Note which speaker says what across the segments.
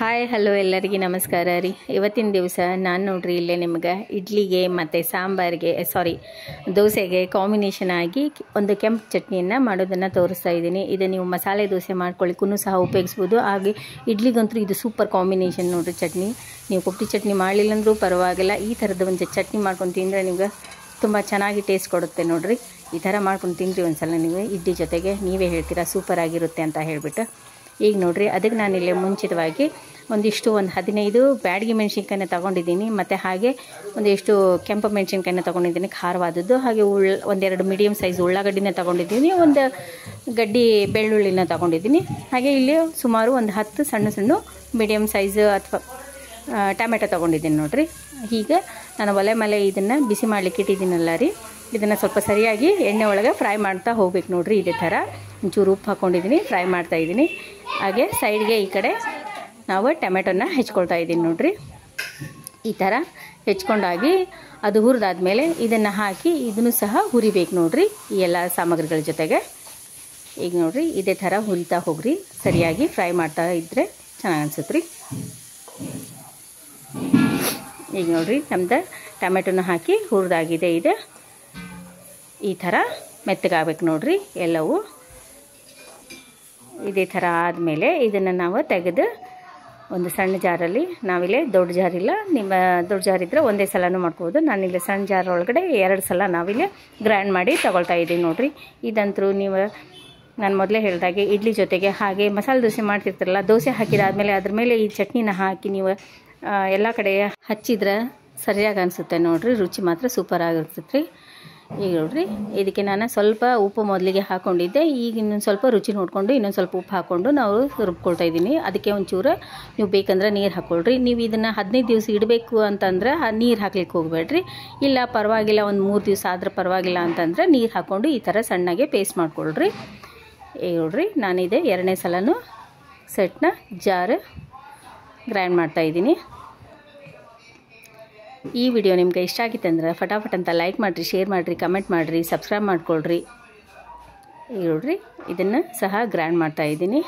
Speaker 1: Hi hello ಎಲ್ಲರಿಗೆ ನಮಸ್ಕಾರ ರೀ. ಇವತ್ತಿನ ದಿವಸ ನಾನು ನೋಡ್ರಿ ಇಲ್ಲೇ ನಿಮ್ಗೆ ಇಡ್ಲಿಗೆ ಮತ್ತು ಸಾಂಬಾರಿಗೆ ದೋಸೆಗೆ ಕಾಂಬಿನೇಷನ್ ಆಗಿ ಒಂದು ಕೆಂಪು ಚಟ್ನಿಯನ್ನು ಮಾಡೋದನ್ನು ತೋರಿಸ್ತಾ ಇದ್ದೀನಿ. ಇದು ನೀವು ಮಸಾಲೆ ದೋಸೆ ಮಾಡ್ಕೊಳ್ಳಿಕ್ಕೂ ಸಹ ಉಪಯೋಗಿಸ್ಬೋದು. ಹಾಗೆ ಇಡ್ಲಿಗಂತೂ ಇದು ಸೂಪರ್ ಕಾಂಬಿನೇಷನ್ ನೋಡಿರಿ ಚಟ್ನಿ. ನೀವು ಕೊಬ್ಬರಿ ಚಟ್ನಿ ಮಾಡಲಿಲ್ಲ ಅಂದರೂ ಪರವಾಗಿಲ್ಲ, ಈ ಥರದ ಒಂದು ಚಟ್ನಿ ಮಾಡ್ಕೊಂಡು ತಿಂದರೆ ನಿಮ್ಗೆ ತುಂಬ ಚೆನ್ನಾಗಿ ಟೇಸ್ಟ್ ಕೊಡುತ್ತೆ ನೋಡಿರಿ. ಈ ಥರ ಮಾಡ್ಕೊಂಡು ತಿಂದ್ರಿ ಒಂದ್ಸಲ ನೀವು ಇಡ್ಲಿ ಜೊತೆಗೆ, ನೀವೇ ಹೇಳ್ತೀರಾ ಸೂಪರ್ ಆಗಿರುತ್ತೆ ಅಂತ ಹೇಳಿಬಿಟ್ಟು. ಈಗ ನೋಡಿರಿ, ಅದಕ್ಕೆ ನಾನಿಲ್ಲಿ ಮುಂಚಿತವಾಗಿ ಒಂದು 15 ಬ್ಯಾಡಗಿ ಮೆಣಸಿನ್ಕಾಯಿನ ತೊಗೊಂಡಿದ್ದೀನಿ. ಮತ್ತು ಹಾಗೆ ಒಂದಿಷ್ಟು ಕೆಂಪು ಮೆಣಸಿನ್ಕಾಯಿನ ತೊಗೊಂಡಿದ್ದೀನಿ ಖಾರವಾದದ್ದು. ಹಾಗೆ ಒಂದೆರಡು ಮೀಡಿಯಮ್ ಸೈಜ್ ಉಳ್ಳಾಗಡ್ಡಿನ ತೊಗೊಂಡಿದ್ದೀನಿ, ಒಂದು ಗಡ್ಡಿ ಬೆಳ್ಳುಳ್ಳಿನ ತೊಗೊಂಡಿದ್ದೀನಿ. ಹಾಗೆ ಇಲ್ಲಿ ಸುಮಾರು ಒಂದು 10 ಸಣ್ಣ ಮೀಡಿಯಮ್ ಸೈಜ್ ಅಥವಾ ಟೊಮೆಟೊ ತೊಗೊಂಡಿದ್ದೀನಿ ನೋಡಿರಿ. ಹೀಗೆ ನಾನು ಒಲೆ ಮೇಲೆ ಇದನ್ನು ಬಿಸಿ ಮಾಡಲಿಕ್ಕೆ ಇಟ್ಟಿದ್ದೀನಲ್ಲ ರೀ, ಇದನ್ನು ಸ್ವಲ್ಪ ಸರಿಯಾಗಿ ಎಣ್ಣೆ ಒಳಗೆ ಫ್ರೈ ಮಾಡ್ತಾ ಹೋಗ್ಬೇಕು ನೋಡಿರಿ. ಇದೇ ಥರ ಒಂಚೂರು ಉಪ್ಪು ಹಾಕ್ಕೊಂಡಿದ್ದೀನಿ, ಫ್ರೈ ಮಾಡ್ತಾಯಿದ್ದೀನಿ. ಹಾಗೆ ಸೈಡ್ಗೆ ಈ ಕಡೆ ನಾವು ಟೊಮೆಟೊನ ಹೆಚ್ಕೊಳ್ತಾ ಇದ್ದೀನಿ ನೋಡಿರಿ. ಈ ಥರ ಹೆಚ್ಕೊಂಡಾಗಿ ಅದು ಹುರಿದಾದ್ಮೇಲೆ ಇದನ್ನು ಹಾಕಿ ಇದನ್ನು ಸಹ ಹುರಿಬೇಕು ನೋಡಿರಿ ಈ ಎಲ್ಲ ಸಾಮಗ್ರಿಗಳ ಜೊತೆಗೆ. ಈಗ ನೋಡಿರಿ ಇದೇ ಥರ ಹುರಿತಾ ಹೋಗ್ರಿ, ಸರಿಯಾಗಿ ಫ್ರೈ ಮಾಡ್ತಾ ಇದ್ದರೆ ಚೆನ್ನಾಗಿ ಅನ್ಸುತ್ತೆ ರೀ. ಈಗ ನೋಡಿರಿ ನಮ್ದು ಟೊಮೆಟೊನ ಹಾಕಿ ಹುರಿದಾಗಿದೆ. ಇದು ಈ ಥರ ಮೆತ್ತಗಾಗಬೇಕು ನೋಡಿರಿ ಎಲ್ಲವೂ. ಇದೇ ಥರ ಆದಮೇಲೆ ಇದನ್ನು ನಾವು ತೆಗೆದು ಒಂದು ಸಣ್ಣ ಜಾರಲ್ಲಿ, ನಾವಿಲ್ಲಿ ದೊಡ್ಡ ಜಾರಿಲ್ಲ, ನಿಮ್ಮ ದೊಡ್ಡ ಜಾರ್ ಇದ್ದರೆ ಒಂದೇ ಸಲನೂ ಮಾಡ್ಬೋದು. ನಾನಿಲ್ಲಿ ಸಣ್ಣ ಜಾರ್ ಒಳಗಡೆ 2 ಸಲ ನಾವಿಲ್ಲಿ ಗ್ರೈಂಡ್ ಮಾಡಿ ತೊಗೊಳ್ತಾ ಇದ್ದೀನಿ ನೋಡಿರಿ. ಇದಂತರೂ ನೀವು ನಾನು ಮೊದಲೇ ಹೇಳಿದಾಗೆ ಇಡ್ಲಿ ಜೊತೆಗೆ ಹಾಗೆ ಮಸಾಲೆ ದೋಸೆ ಮಾಡ್ತಿರ್ತಾರಲ್ಲ, ದೋಸೆ ಹಾಕಿದಾದ್ಮೇಲೆ ಅದ್ರ ಮೇಲೆ ಈ ಚಟ್ನಿನ ಹಾಕಿ ನೀವು ಎಲ್ಲ ಕಡೆ ಹಚ್ಚಿದ್ರೆ ಸರಿಯಾಗಿ ಅನಿಸುತ್ತೆ ನೋಡಿರಿ. ರುಚಿ ಮಾತ್ರ ಸೂಪರ್ ಆಗಿರ್ತೈತೆ ರೀ. ಈಗ ನೋಡಿರಿ ಇದಕ್ಕೆ ನಾನು ಸ್ವಲ್ಪ ಉಪ್ಪು ಮೊದಲಿಗೆ ಹಾಕ್ಕೊಂಡಿದ್ದೆ. ಈಗ ಇನ್ನೊಂದು ಸ್ವಲ್ಪ ರುಚಿ ನೋಡಿಕೊಂಡು ಇನ್ನೊಂದು ಸ್ವಲ್ಪ ಉಪ್ಪು ಹಾಕ್ಕೊಂಡು ನಾವು ರುಬ್ಕೊಳ್ತಾ ಇದ್ದೀನಿ. ಅದಕ್ಕೆ ಒಂಚೂರು ನೀವು ಬೇಕಂದ್ರೆ ನೀರು ಹಾಕ್ಕೊಳ್ರಿ. ನೀವು ಇದನ್ನು 15 ದಿವಸ ಇಡಬೇಕು ಅಂತಂದ್ರೆ ನೀರು ಹಾಕ್ಲಿಕ್ಕೆ ಹೋಗಬೇಡ್ರಿ. ಇಲ್ಲ ಪರವಾಗಿಲ್ಲ, ಒಂದು 3 ದಿವಸ ಆದ್ರೆ ಪರವಾಗಿಲ್ಲ ಅಂತಂದ್ರೆ ನೀರು ಹಾಕ್ಕೊಂಡು ಈ ಥರ ಸಣ್ಣಗೆ ಪೇಸ್ಟ್ ಮಾಡ್ಕೊಳ್ರಿ. ಈಗ ನೋಡಿರಿ ನಾನಿದೆ 2ನೇ ಸಲನೂ ಸೆಟ್ನ ಜಾರು ಗ್ರೈಂಡ್ ಮಾಡ್ತಾಯಿದ್ದೀನಿ. ಈ ವಿಡಿಯೋ ನಿಮ್ಗೆ ಇಷ್ಟ ಆಗಿತ್ತಂದ್ರೆ ಫಟಾಫಟ್ ಅಂತ ಲೈಕ್ ಮಾಡಿರಿ, ಶೇರ್ ಮಾಡಿರಿ, ಕಮೆಂಟ್ ಮಾಡಿರಿ, ಸಬ್ಸ್ಕ್ರೈಬ್ ಮಾಡ್ಕೊಳ್ರಿ. ಈಗ ನೋಡಿರಿ ಇದನ್ನು ಸಹ ಗ್ರೈಂಡ್ ಮಾಡ್ತಾಯಿದ್ದೀನಿ.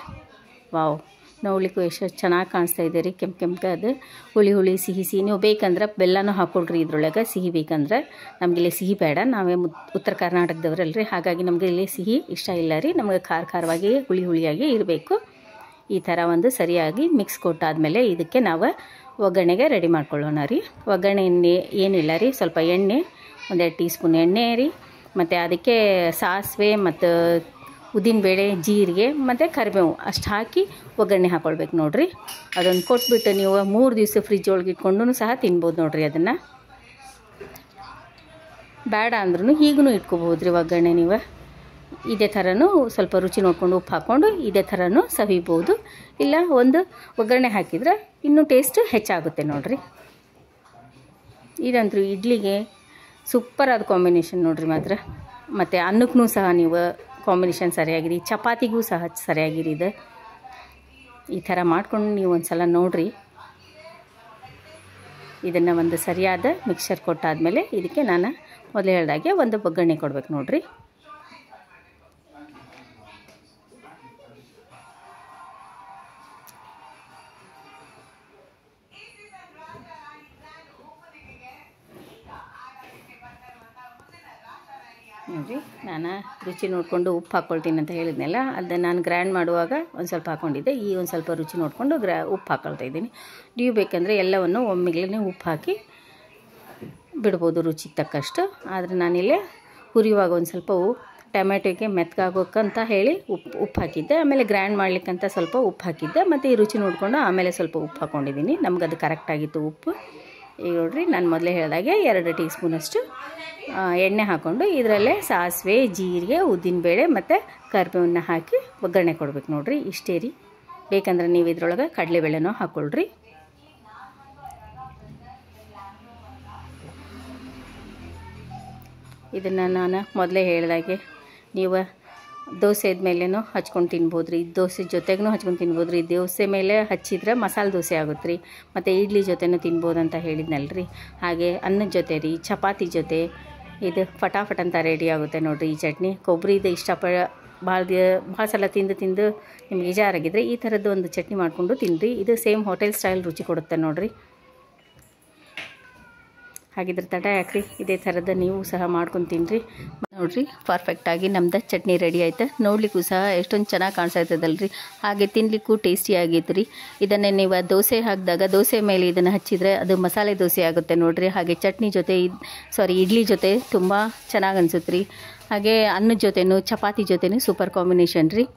Speaker 1: ವಾವ್, ನೋಡ್ಲಿಕ್ಕೂ ಎಷ್ಟು ಚೆನ್ನಾಗಿ ಕಾಣಿಸ್ತಾ ಇದೆ ರೀ. ಕೆಂಪು ಅದು ಹುಳಿ ಸಿಹಿ. ನೀವು ಬೇಕಂದ್ರೆ ಬೆಲ್ಲನೂ ಹಾಕ್ಕೊಳ್ರಿ ಇದ್ರೊಳಗೆ, ಸಿಹಿ ಬೇಕಂದ್ರೆ. ನಮಗಿಲ್ಲಿ ಸಿಹಿ ಬೇಡ, ನಾವೇ ಉತ್ತರ ಕರ್ನಾಟಕದವ್ರಲ್ರಿ, ಹಾಗಾಗಿ ನಮಗೆ ಇಲ್ಲಿ ಸಿಹಿ ಇಷ್ಟ ಇಲ್ಲ ರೀ. ನಮಗೆ ಖಾರವಾಗಿ ಹುಳಿಯಾಗಿ ಇರಬೇಕು. ಈ ಥರ ಒಂದು ಸರಿಯಾಗಿ ಮಿಕ್ಸ್ ಕೊಟ್ಟಾದಮೇಲೆ ಇದಕ್ಕೆ ನಾವು ಒಗ್ಗರಣೆಗೆ ರೆಡಿ ಮಾಡ್ಕೊಳ್ಳೋಣ ರೀ. ಒಗ್ಗರಣೆ ಏನಿಲ್ಲ ರೀ, ಸ್ವಲ್ಪ ಎಣ್ಣೆ, 1-2 ಟೀ ಸ್ಪೂನ್ ಎಣ್ಣೆ ರೀ, ಮತ್ತು ಅದಕ್ಕೆ ಸಾಸಿವೆ ಮತ್ತು ಉದ್ದಿನಬೇಳೆ, ಜೀರಿಗೆ ಮತ್ತು ಕರಿಬೇವು ಅಷ್ಟು ಹಾಕಿ ಒಗ್ಗರಣೆ ಹಾಕ್ಕೊಳ್ಬೇಕು ನೋಡಿರಿ. ಅದನ್ನು ಕೊಟ್ಬಿಟ್ಟು ನೀವು 3 ದಿವಸ ಫ್ರಿಜ್ ಒಳಗೆ ಇಟ್ಕೊಂಡು ಸಹ ತಿನ್ಬೋದು ನೋಡಿರಿ. ಅದನ್ನು ಬೇಡ ಅಂದ್ರೂ ಈಗೂ ಇಟ್ಕೋಬೋದು ರೀ ಒಗ್ಗರಣೆ. ನೀವು ಇದೇ ಥರನೂ ಸ್ವಲ್ಪ ರುಚಿ ನೋಡಿಕೊಂಡು ಉಪ್ಪು ಹಾಕ್ಕೊಂಡು ಇದೇ ಥರನೂ ಸವಿಬೋದು. ಇಲ್ಲ ಒಂದು ಒಗ್ಗರಣೆ ಹಾಕಿದರೆ ಇನ್ನೂ ಟೇಸ್ಟ್ ಹೆಚ್ಚಾಗುತ್ತೆ ನೋಡಿರಿ. ಇದಂತೂ ಇಡ್ಲಿಗೆ ಸೂಪರಾದ ಕಾಂಬಿನೇಷನ್ ನೋಡಿರಿ ಮಾತ್ರ. ಮತ್ತು ಅನ್ನಕ್ಕೂ ಸಹ ನೀವು ಕಾಂಬಿನೇಷನ್ ಸರಿಯಾಗಿರಿ, ಚಪಾತಿಗೂ ಸಹ ಸರಿಯಾಗಿರಿ. ಇದು ಈ ಥರ ಮಾಡ್ಕೊಂಡು ನೀವು ಒಂದು ಸಲ ನೋಡಿರಿ. ಇದನ್ನು ಒಂದು ಸರಿಯಾದ ಮಿಕ್ಸರ್ ಕೊಟ್ಟಾದಮೇಲೆ ಇದಕ್ಕೆ ನಾನು ಮೊದಲು ಹೇಳಿದಾಗೆ ಒಂದು ಒಗ್ಗರಣೆ ಕೊಡ್ಬೇಕು ನೋಡಿರಿ. ನೋಡಿರಿ ನಾನು ರುಚಿ ನೋಡಿಕೊಂಡು ಉಪ್ಪು ಹಾಕ್ಕೊಳ್ತೀನಿ ಅಂತ ಹೇಳಿದ್ನಲ್ಲ, ಅದು ನಾನು ಗ್ರೈಂಡ್ ಮಾಡುವಾಗ ಒಂದು ಸ್ವಲ್ಪ ಹಾಕ್ಕೊಂಡಿದ್ದೆ. ಈ ಒಂದು ಸ್ವಲ್ಪ ರುಚಿ ನೋಡಿಕೊಂಡು ಉಪ್ಪು ಹಾಕ್ಕೊಳ್ತಾ ಇದ್ದೀನಿ. ನೀವು ಬೇಕಂದರೆ ಎಲ್ಲವನ್ನು ಒಮ್ಮೆಗೇ ಉಪ್ಪು ಹಾಕಿ ಬಿಡ್ಬೋದು ರುಚಿಗೆ ತಕ್ಕಷ್ಟು. ಆದರೆ ನಾನಿಲ್ಲೇ ಹುರಿಯುವಾಗ ಒಂದು ಸ್ವಲ್ಪ ಟೊಮೆಟೊಗೆ ಮೆತ್ತಗಾಗೋಕ್ಕಂತ ಹೇಳಿ ಉಪ್ಪು ಹಾಕಿದ್ದೆ. ಆಮೇಲೆ ಗ್ರೈಂಡ್ ಮಾಡಲಿಕ್ಕಂತ ಸ್ವಲ್ಪ ಉಪ್ಪು ಹಾಕಿದ್ದೆ. ಮತ್ತು ಈ ರುಚಿ ನೋಡಿಕೊಂಡು ಆಮೇಲೆ ಸ್ವಲ್ಪ ಉಪ್ಪು ಹಾಕ್ಕೊಂಡಿದ್ದೀನಿ. ನಮಗದು ಕರೆಕ್ಟಾಗಿತ್ತು ಉಪ್ಪು. ಈಗ ನೋಡಿರಿ ನಾನು ಮೊದಲೇ ಹೇಳಿದಾಗೆ 2 ಟೀ ಸ್ಪೂನಷ್ಟು ಎಣ್ಣೆ ಹಾಕ್ಕೊಂಡು ಇದರಲ್ಲೇ ಸಾಸಿವೆ, ಜೀರಿಗೆ, ಉದ್ದಿನಬೇಳೆ ಮತ್ತು ಕರಿಬೇವನ್ನ ಹಾಕಿ ಒಗ್ಗರಣೆ ಕೊಡ್ಬೇಕು ನೋಡಿರಿ. ಇಷ್ಟೇ ರೀ. ಬೇಕಂದ್ರೆ ನೀವು ಇದ್ರೊಳಗೆ ಕಡಲೆಬೇಳೆನೂ ಹಾಕ್ಕೊಳ್ರಿ. ಇದನ್ನು ನಾನು ಮೊದಲೇ ಹೇಳಿದಾಗೆ ನೀವು ದೋಸೆ ಮೇಲೇನೂ ಹಚ್ಕೊಂಡು ತಿನ್ಬೋದು ರೀ, ದೋಸೆ ಜೊತೆಗೂ ಹಚ್ಕೊಂಡು ತಿನ್ಬೋದು ರೀ. ದೋಸೆ ಮೇಲೆ ಹಚ್ಚಿದ್ರೆ ಮಸಾಲೆ ದೋಸೆ ಆಗುತ್ತೆ ರೀ. ಮತ್ತು ಇಡ್ಲಿ ಜೊತೆನೂ ತಿನ್ಬೋದು ಅಂತ ಹೇಳಿದ್ನಲ್ರಿ. ಹಾಗೆ ಅನ್ನದ ಜೊತೆ ರೀ, ಚಪಾತಿ ಜೊತೆ ಇದು ಫಟಾಫಟ್ ಅಂತ ರೆಡಿ ಆಗುತ್ತೆ ನೋಡಿರಿ ಈ ಚಟ್ನಿ. ಕೊಬ್ಬರಿದು ಭಾಳ ಸಲ ತಿಂದು ನಿಮಗೆ ಬೇಜಾರಾಗಿದ್ದರೆ ಈ ಥರದ್ದು ಒಂದು ಚಟ್ನಿ ಮಾಡಿಕೊಂಡು ತಿನ್ನಿರಿ. ಇದು ಸೇಮ್ ಹೋಟೆಲ್ ಸ್ಟೈಲ್ ರುಚಿ ಕೊಡುತ್ತೆ ನೋಡಿರಿ. ಹಾಗಿದ್ರೆ ತಡ ಯಾಕ್ರಿ, ಇದೇ ಥರದ್ದು ನೀವು ಸಹ ಮಾಡ್ಕೊಂಡು ತಿನ್ನಿರಿ. ನೋಡಿರಿ ಪರ್ಫೆಕ್ಟಾಗಿ ನಮ್ದು ಚಟ್ನಿ ರೆಡಿ ಆಯ್ತು. ನೋಡಲಿಕ್ಕೂ ಸಹ ಎಷ್ಟೊಂದು ಚೆನ್ನಾಗಿ ಕಾಣಿಸ್ತೈತದಲ್ರಿ, ಹಾಗೆ ತಿನ್ನಲಿಕ್ಕೂ ಟೇಸ್ಟಿಯಾಗೈತೆ ರೀ. ಇದನ್ನೇ ನೀವು ದೋಸೆ ಹಾಕಿದಾಗ ದೋಸೆ ಮೇಲೆ ಇದನ್ನು ಹಚ್ಚಿದರೆ ಅದು ಮಸಾಲೆ ದೋಸೆ ಆಗುತ್ತೆ ನೋಡಿರಿ. ಹಾಗೆ ಚಟ್ನಿ ಜೊತೆ ಇಡ್ಲಿ ಜೊತೆ ತುಂಬ ಚೆನ್ನಾಗಿ ಅನ್ಸುತ್ತೆ ರೀ. ಹಾಗೆ ಅನ್ನದ ಜೊತೆನೂ ಚಪಾತಿ ಜೊತೆನೂ ಸೂಪರ್ ಕಾಂಬಿನೇಷನ್ ರೀ.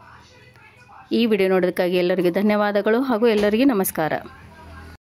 Speaker 1: ಈ ವಿಡಿಯೋ ನೋಡೋದಕ್ಕಾಗಿ ಎಲ್ಲರಿಗೂ ಧನ್ಯವಾದಗಳು ಹಾಗೂ ಎಲ್ಲರಿಗೂ ನಮಸ್ಕಾರ.